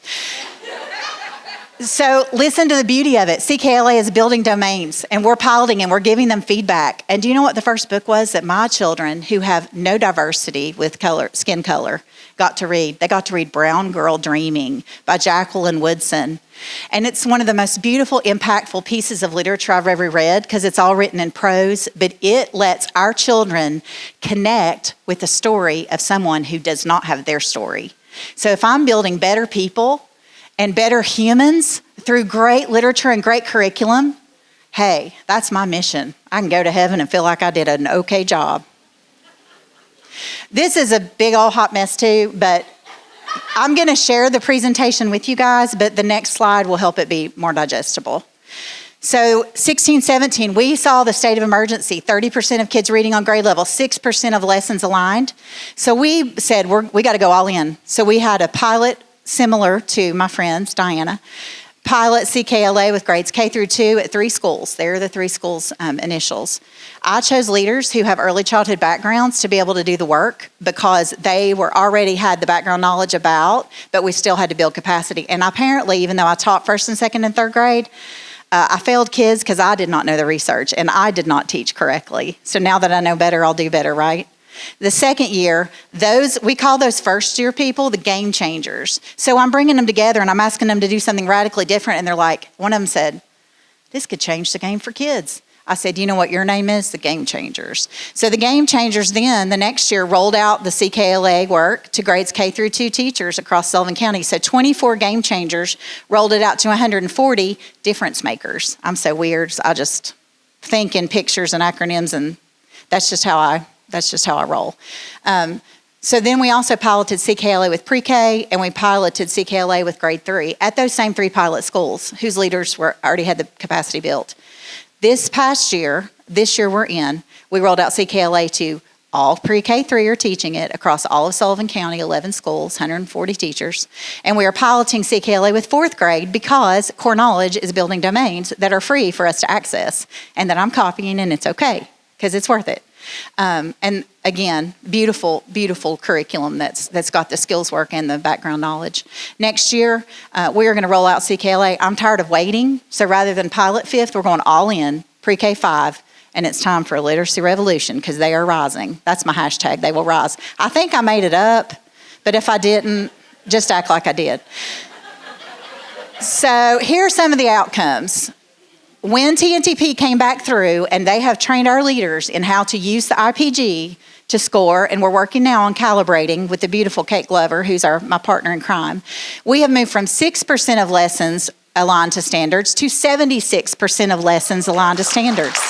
F: So listen to the beauty of it. CKLA is building domains, and we're piloting and we're giving them feedback. And do you know what the first book was that my children, who have no diversity with skin color, got to read? They got to read Brown Girl Dreaming by Jacqueline Woodson. And it's one of the most beautiful, impactful pieces of literature I've ever read because it's all written in prose, but it lets our children connect with the story of someone who does not have their story. So if I'm building better people and better humans through great literature and great curriculum, hey, that's my mission. I can go to heaven and feel like I did an okay job. This is a big old hot mess too, but I'm gonna share the presentation with you guys, but the next slide will help it be more digestible. So 16-17, we saw the state of emergency, 30% of kids reading on grade level, 6% of lessons aligned. So we said, we gotta go all in. So we had a pilot similar to my friends, Diana, pilot CKLA with grades K through 2 at 3 schools. They're the 3 schools' initials. I chose leaders who have early childhood backgrounds to be able to do the work because they already had the background knowledge about, but we still had to build capacity. And apparently, even though I taught 1st and 2nd and 3rd grade, I failed kids because I did not know the research and I did not teach correctly. So now that I know better, I'll do better, right? The second year, we call those first year people the game changers. So I'm bringing them together and I'm asking them to do something radically different. And they're like, one of them said, this could change the game for kids. I said, do you know what your name is? The Game Changers. So the Game Changers then, the next year, rolled out the CKLA work to grades K through 2 teachers across Sullivan County. So 24 Game Changers rolled it out to 140 difference makers. I'm so weird. I just think in pictures and acronyms, and that's just how I roll. So then we also piloted CKLA with pre-K, and we piloted CKLA with grade 3 at those same 3 pilot schools whose leaders already had the capacity built. This year we're in, we rolled out CKLA to all pre-K 3 are teaching it across all of Sullivan County, 11 schools, 140 teachers. And we are piloting CKLA with 4th grade because core knowledge is building domains that are free for us to access and that I'm copying, and it's okay because it's worth it. And again, beautiful, beautiful curriculum that's got the skills work and the background knowledge. Next year, we are going to roll out CKLA. I'm tired of waiting, so rather than pilot 5th, we're going all in, pre-K 5, and it's time for a literacy revolution because they are rising. That's my hashtag, they will rise. I think I made it up, but if I didn't, just act like I did. So here are some of the outcomes. When TNTP came back through and they have trained our leaders in how to use the IPG to score, and we're working now on calibrating with the beautiful Kate Glover, who's my partner in crime, we have moved from 6% of lessons aligned to standards to 76% of lessons aligned to standards.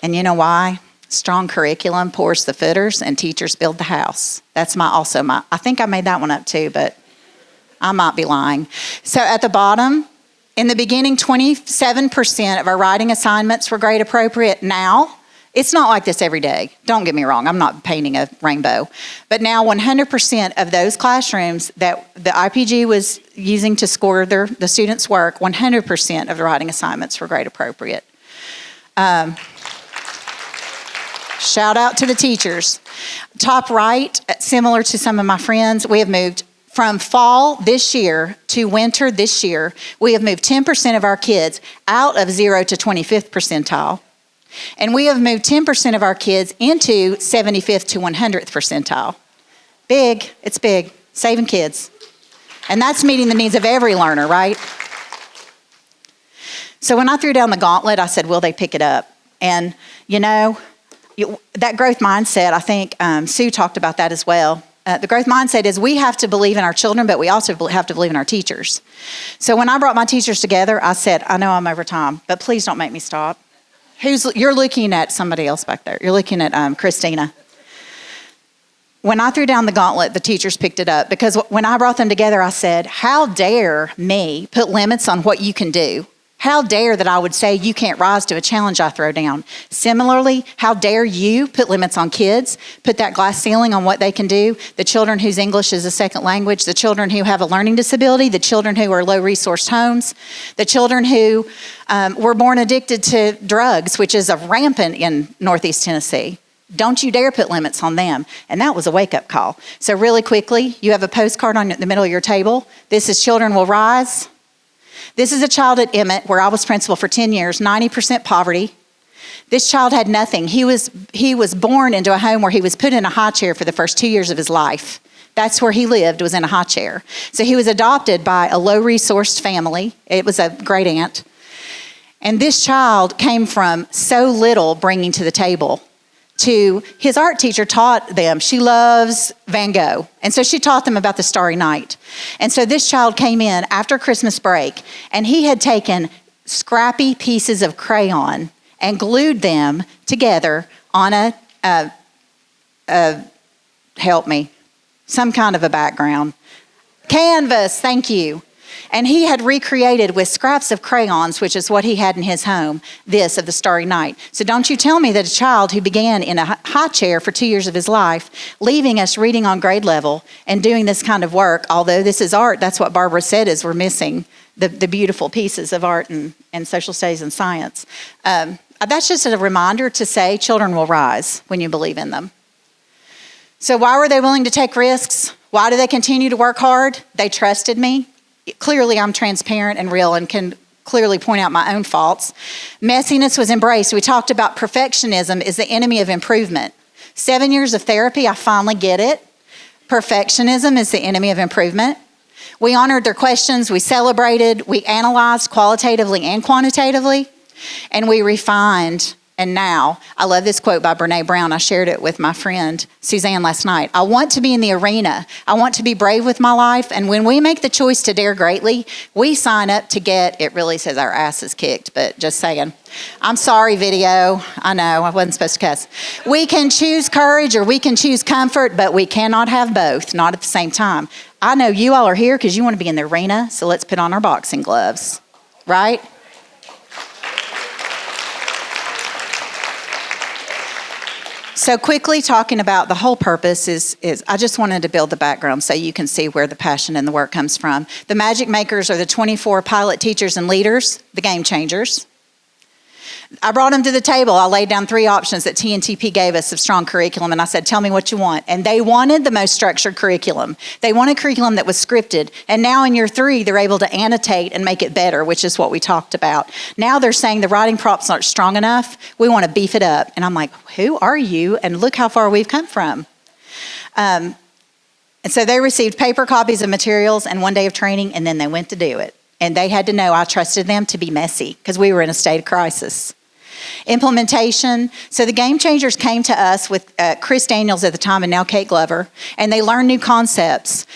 F: And you know why? Strong curriculum pours the footers and teachers build the house. That's I think I made that one up too, but I might be lying. So at the bottom, in the beginning, 27% of our writing assignments were grade appropriate. Now, it's not like this every day. Don't get me wrong, I'm not painting a rainbow. But now 100% of those classrooms that the IPG was using to score the students' work, 100% of the writing assignments were grade appropriate. Shout out to the teachers. Top right, similar to some of my friends, we have moved from fall this year to winter this year. We have moved 10% of our kids out of 0 to 25th percentile. And we have moved 10% of our kids into 75th to 100th percentile. Big, it's big, saving kids. And that's meeting the needs of every learner, right? So when I threw down the gauntlet, I said, will they pick it up? And you know, that growth mindset, I think Sue talked about that as well. The growth mindset is we have to believe in our children, but we also have to believe in our teachers. So when I brought my teachers together, I said, I know I'm over time, but please don't make me stop. You're looking at somebody else back there. You're looking at Christina. When I threw down the gauntlet, the teachers picked it up because when I brought them together, I said, how dare me put limits on what you can do? How dare that I would say you can't rise to a challenge I throw down? Similarly, how dare you put limits on kids, put that glass ceiling on what they can do, the children whose English is a second language, the children who have a learning disability, the children who are low-resourced homes, the children who were born addicted to drugs, which is rampant in Northeast Tennessee. Don't you dare put limits on them. And that was a wake-up call. So really quickly, you have a postcard on the middle of your table. This is Children Will Rise. This is a child at Emmett, where I was principal for 10 years, 90% poverty. This child had nothing. He was born into a home where he was put in a high chair for the first 2 years of his life. That's where he lived, was in a high chair. So he was adopted by a low-resourced family. It was a great aunt. And this child came from so little bringing to the table to his art teacher taught them. She loves Van Gogh. And so she taught them about the Starry Night. And so this child came in after Christmas break, and he had taken scrappy pieces of crayon and glued them together on help me, some kind of a background. Canvas, thank you. And he had recreated with scraps of crayons, which is what he had in his home, this of the Starry Night. So don't you tell me that a child who began in a high chair for 2 years of his life, leaving us reading on grade level and doing this kind of work, although this is art, that's what Barbara said is we're missing the beautiful pieces of art and social studies and science. That's just a reminder to say children will rise when you believe in them. So why were they willing to take risks? Why do they continue to work hard? They trusted me. Clearly, I'm transparent and real and can clearly point out my own faults. Messiness was embraced. We talked about perfectionism is the enemy of improvement. 7 years of therapy, I finally get it. Perfectionism is the enemy of improvement. We honored their questions. We celebrated. We analyzed qualitatively and quantitatively. And we refined. And now, I love this quote by Brene Brown. I shared it with my friend Suzanne last night. I want to be in the arena. I want to be brave with my life. And when we make the choice to dare greatly, we sign up to get, it really says our asses kicked, but just saying. I'm sorry, video. I know, I wasn't supposed to cuss. We can choose courage or we can choose comfort, but we cannot have both, not at the same time. I know you all are here because you want to be in the arena, so let's put on our boxing gloves, right? So quickly talking about the whole purpose is I just wanted to build the background so you can see where the passion and the work comes from. The magic makers are the 24 pilot teachers and leaders, the game changers. I brought them to the table. I laid down 3 options that TNTP gave us of strong curriculum, and I said, tell me what you want. And they wanted the most structured curriculum. They wanted curriculum that was scripted. And now in year 3, they're able to annotate and make it better, which is what we talked about. Now they're saying the writing prompts aren't strong enough. We want to beef it up. And I'm like, who are you? And look how far we've come from. And so they received paper copies of materials and 1 day of training, and then they went to do it. And they had to know I trusted them to be messy because we were in a state of crisis. Implementation. So the game changers came to us with Chris Daniels at the time and now Kate Glover, and they learned new concepts.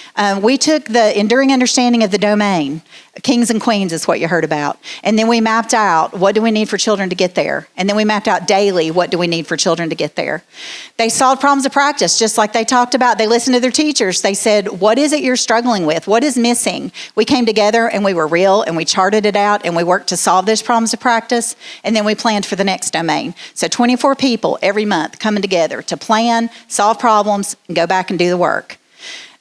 F: We took the enduring understanding of the domain. Kings and queens is what you heard about. And then we mapped out what do we need for children to get there. And then we mapped out daily what do we need for children to get there. They solved problems of practice just like they talked about. They listened to their teachers. They said, what is it you're struggling with? What is missing? We came together and we were real and we charted it out and we worked to solve those problems of practice. And then we planned for the next domain. So 24 people every month coming together to plan, solve problems, and go back and do the work.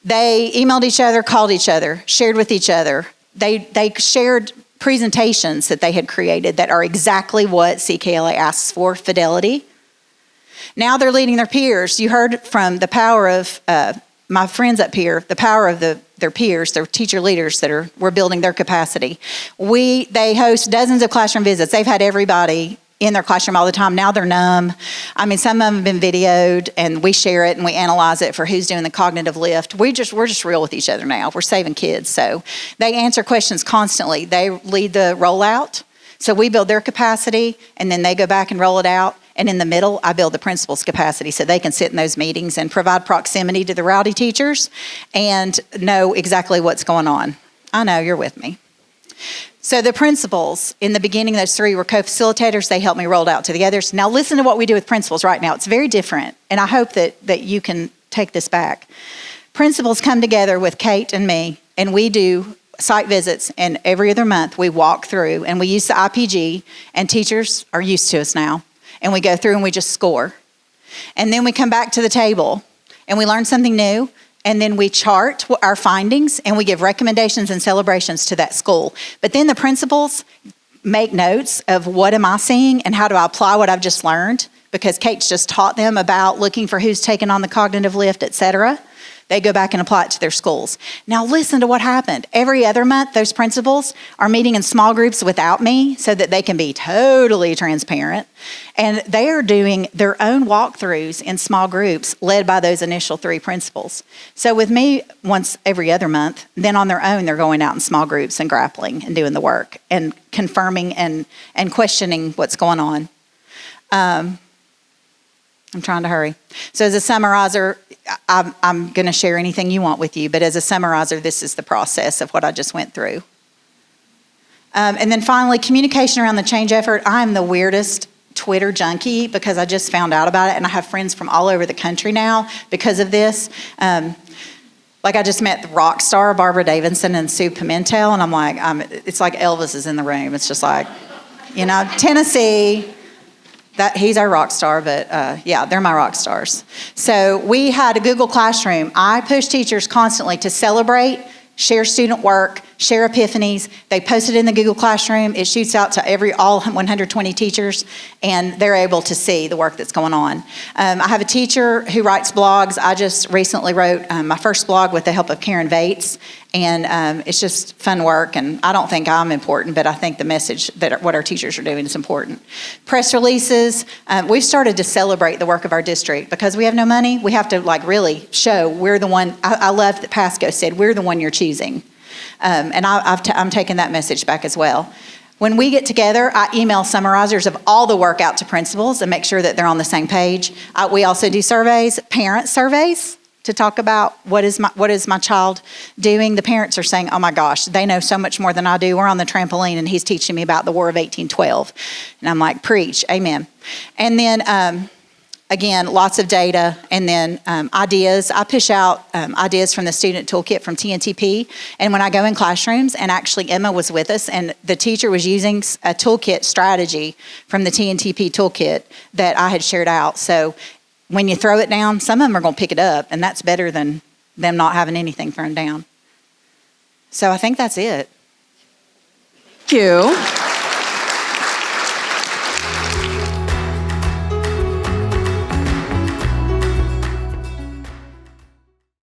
F: They emailed each other, called each other, shared with each other. They shared presentations that they had created that are exactly what CKLA asks for, fidelity. Now they're leading their peers. You heard from the power of my friends up here, the power of their peers, their teacher leaders that were building their capacity. They host dozens of classroom visits. They've had everybody in their classroom all the time. Now they're numb. I mean, some of them have been videoed, and we share it and we analyze it for who's doing the cognitive lift. We're just real with each other now. We're saving kids. So they answer questions constantly. They lead the rollout. So we build their capacity, and then they go back and roll it out. And in the middle, I build the principal's capacity so they can sit in those meetings and provide proximity to the rowdy teachers and know exactly what's going on. I know, you're with me. So the principals, in the beginning, those 3 were co-facilitators. They helped me roll it out to the others. Now listen to what we do with principals right now. It's very different, and I hope that you can take this back. Principals come together with Kate and me, and we do site visits, and every other month we walk through, and we use the IPG, and teachers are used to us now, and we go through and we just score. And then we come back to the table, and we learn something new, and then we chart our findings and we give recommendations and celebrations to that school. But then the principals make notes of what am I seeing and how do I apply what I've just learned, because Kate's just taught them about looking for who's taken on the cognitive lift, et cetera. They go back and apply it to their schools. Now listen to what happened. Every other month, those principals are meeting in small groups without me so that they can be totally transparent. And they are doing their own walkthroughs in small groups led by those initial 3 principals. So with me, once every other month, then on their own, they're going out in small groups and grappling and doing the work and confirming and questioning what's going on. I'm trying to hurry. So as a summarizer, I'm going to share anything you want with you, but as a summarizer, this is the process of what I just went through. And then finally, communication around the change effort. I'm the weirdest Twitter junkie because I just found out about it, and I have friends from all over the country now because of this. Like I just met the rock star Barbara Davidson and Sue Pimentel, and I'm like, it's like Elvis is in the room. It's just like, Tennessee. That he's our rock star, but yeah, they're my rock stars. So we had a Google Classroom. I push teachers constantly to celebrate, share student work, share epiphanies. They post it in the Google Classroom. It shoots out to all 120 teachers, and they're able to see the work that's going on. I have a teacher who writes blogs. I just recently wrote my first blog with the help of Karen Vates, and it's just fun work, and I don't think I'm important, but I think the message that what our teachers are doing is important. Press releases. We've started to celebrate the work of our district. Because we have no money, we have to really show we're the one. I love that Pasco said, we're the one you're choosing. And I'm taking that message back as well. When we get together, I email summarizers of all the work out to principals and make sure that they're on the same page. We also do surveys, parent surveys, to talk about what is my child doing. The parents are saying, oh my gosh, they know so much more than I do. We're on the trampoline and he's teaching me about the War of 1812. And I'm like, preach, amen. And then, again, lots of data, and then ideas. I push out ideas from the student toolkit from TNTP, and when I go in classrooms, and actually Emma was with us, and the teacher was using a toolkit strategy from the TNTP toolkit that I had shared out. So when you throw it down, some of them are going to pick it up, and that's better than them not having anything thrown down. So I think that's it.
A: Thank you.